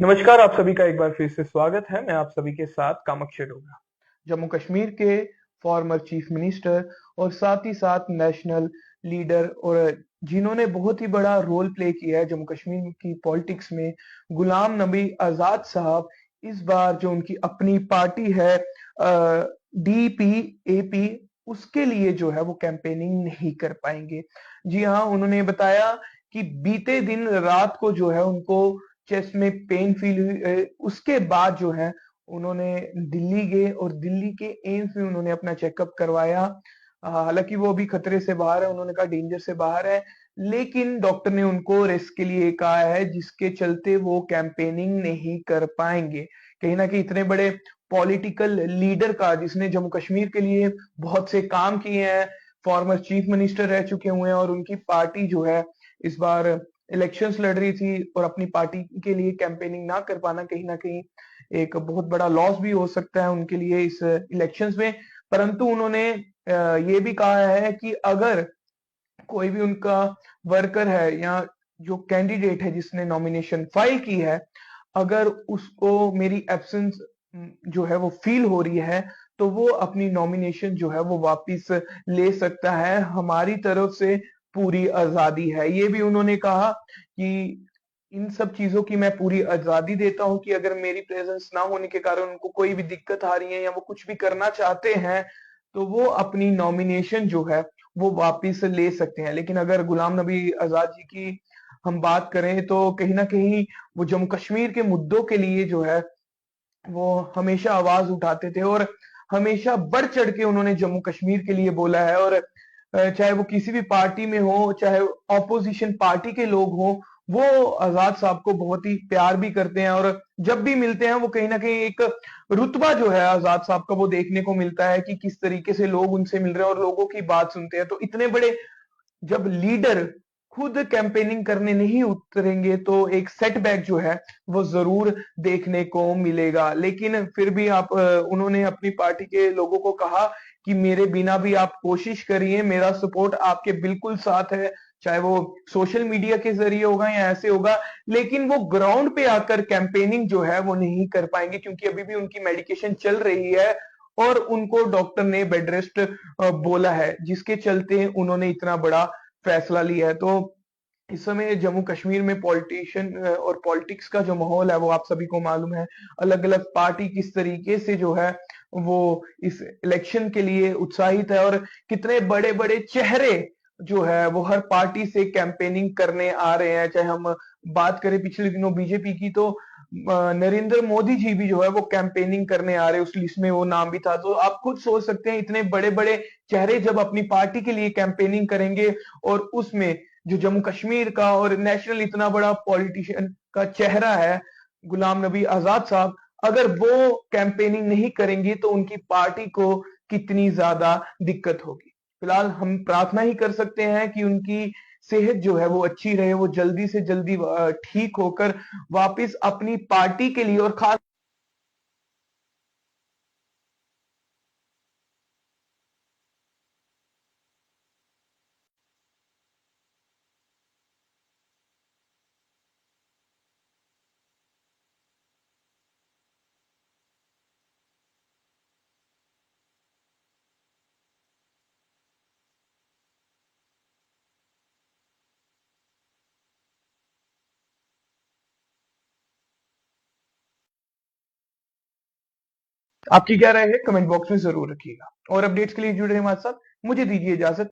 नमस्कार, आप सभी का एक बार फिर से स्वागत है। मैं आप सभी के साथ कामाक्षी डोगरा। जम्मू कश्मीर के फॉर्मर चीफ मिनिस्टर और साथ ही साथ नेशनल लीडर और जिन्होंने बहुत ही बड़ा रोल प्ले किया है जम्मू कश्मीर की पॉलिटिक्स में, गुलाम नबी आजाद साहब इस बार जो उनकी अपनी पार्टी है डीपीएपी, उसके लिए जो है वो कैंपेनिंग नहीं कर पाएंगे। जी हाँ, उन्होंने बताया कि बीते दिन रात को जो है उनको चेस्ट में पेन फील हुई। उसके बाद जो है उन्होंने दिल्ली गए और दिल्ली के एम्स में उन्होंने अपना चेकअप करवाया। हालांकि वो अभी खतरे से बाहर है, उन्होंने कहा डेंजर से बाहर है, लेकिन डॉक्टर ने उनको रेस्ट के लिए कहा है, जिसके चलते वो कैंपेनिंग नहीं कर पाएंगे। कहीं ना कहीं इतने बड़े पॉलिटिकल लीडर का, जिसने जम्मू कश्मीर के लिए बहुत से काम किए हैं, फॉर्मर चीफ मिनिस्टर रह चुके हुए हैं, और उनकी पार्टी जो है इस बार इलेक्शंस लड़ रही थी, और अपनी पार्टी के लिए कैंपेनिंग ना कर पाना कहीं ना कहीं एक बहुत बड़ा लॉस भी हो सकता है उनके लिए इस इलेक्शंस में। परंतु उन्होंने ये भी कहा है कि अगर कोई भी उनका वर्कर है या जो कैंडिडेट है जिसने नॉमिनेशन फाइल की है, अगर उसको मेरी एब्सेंस जो है वो फील हो रही है, तो वो अपनी नॉमिनेशन जो है वो वापस ले सकता है। हमारी तरफ से पूरी आजादी है, ये भी उन्होंने कहा कि इन सब चीजों की मैं पूरी आजादी देता हूं कि अगर मेरी प्रेजेंस ना होने के कारण उनको कोई भी दिक्कत आ रही है या वो कुछ भी करना चाहते हैं, तो वो अपनी नॉमिनेशन जो है वो वापिस ले सकते हैं। लेकिन अगर गुलाम नबी आजाद जी की हम बात करें, तो कहीं ना कहीं वो जम्मू कश्मीर के मुद्दों के लिए जो है वो हमेशा आवाज उठाते थे, और हमेशा बढ़ चढ़ के उन्होंने जम्मू कश्मीर के लिए बोला है। और चाहे वो किसी भी पार्टी में हो, चाहे ऑपोजिशन पार्टी के लोग हो, वो आजाद साहब को बहुत ही प्यार भी करते हैं, और जब भी मिलते हैं वो कहीं ना कहीं एक रुतबा जो है आजाद साहब का वो देखने को मिलता है कि किस तरीके से लोग उनसे मिल रहे हैं और लोगों की बात सुनते हैं। तो इतने बड़े जब लीडर खुद कैंपेनिंग करने नहीं उतरेंगे, तो एक सेटबैक जो है वो जरूर देखने को मिलेगा। लेकिन फिर भी उन्होंने अपनी पार्टी के लोगों को कहा कि मेरे बिना भी आप कोशिश करिए, मेरा सपोर्ट आपके बिल्कुल साथ है, चाहे वो सोशल मीडिया के जरिए होगा या ऐसे होगा। लेकिन वो ग्राउंड पे आकर कैंपेनिंग जो है वो नहीं कर पाएंगे, क्योंकि अभी भी उनकी मेडिकेशन चल रही है, और उनको डॉक्टर ने बेड रेस्ट बोला है, जिसके चलते उन्होंने इतना बड़ा फैसला लिया है। तो इस समय जम्मू कश्मीर में पॉलिटिशियन और पॉलिटिक्स का जो माहौल है वो आप सभी को मालूम है। अलग अलग पार्टी किस तरीके से जो है वो इस इलेक्शन के लिए उत्साहित है, और कितने बड़े बड़े चेहरे जो है वो हर पार्टी से कैंपेनिंग करने आ रहे हैं। चाहे हम बात करें पिछले दिनों बीजेपी की, तो नरेंद्र मोदी जी भी जो है वो कैंपेनिंग करने आ रहे हैं, उस लिस्ट में वो नाम भी था। तो आप खुद सोच सकते हैं, इतने बड़े बड़े चेहरे जब अपनी पार्टी के लिए कैंपेनिंग करेंगे, और उसमें जो जम्मू कश्मीर का और नेशनल इतना बड़ा पॉलिटिशियन का चेहरा है गुलाम नबी आजाद साहब, अगर वो कैंपेनिंग नहीं करेंगी तो उनकी पार्टी को कितनी ज्यादा दिक्कत होगी। फिलहाल हम प्रार्थना ही कर सकते हैं कि उनकी सेहत जो है वो अच्छी रहे, वो जल्दी से जल्दी ठीक होकर वापस अपनी पार्टी के लिए, और खास आपकी क्या राय है कमेंट बॉक्स में जरूर रखिएगा, और अपडेट्स के लिए जुड़े रहिए हमारे साथ। मुझे दीजिए इजाजत।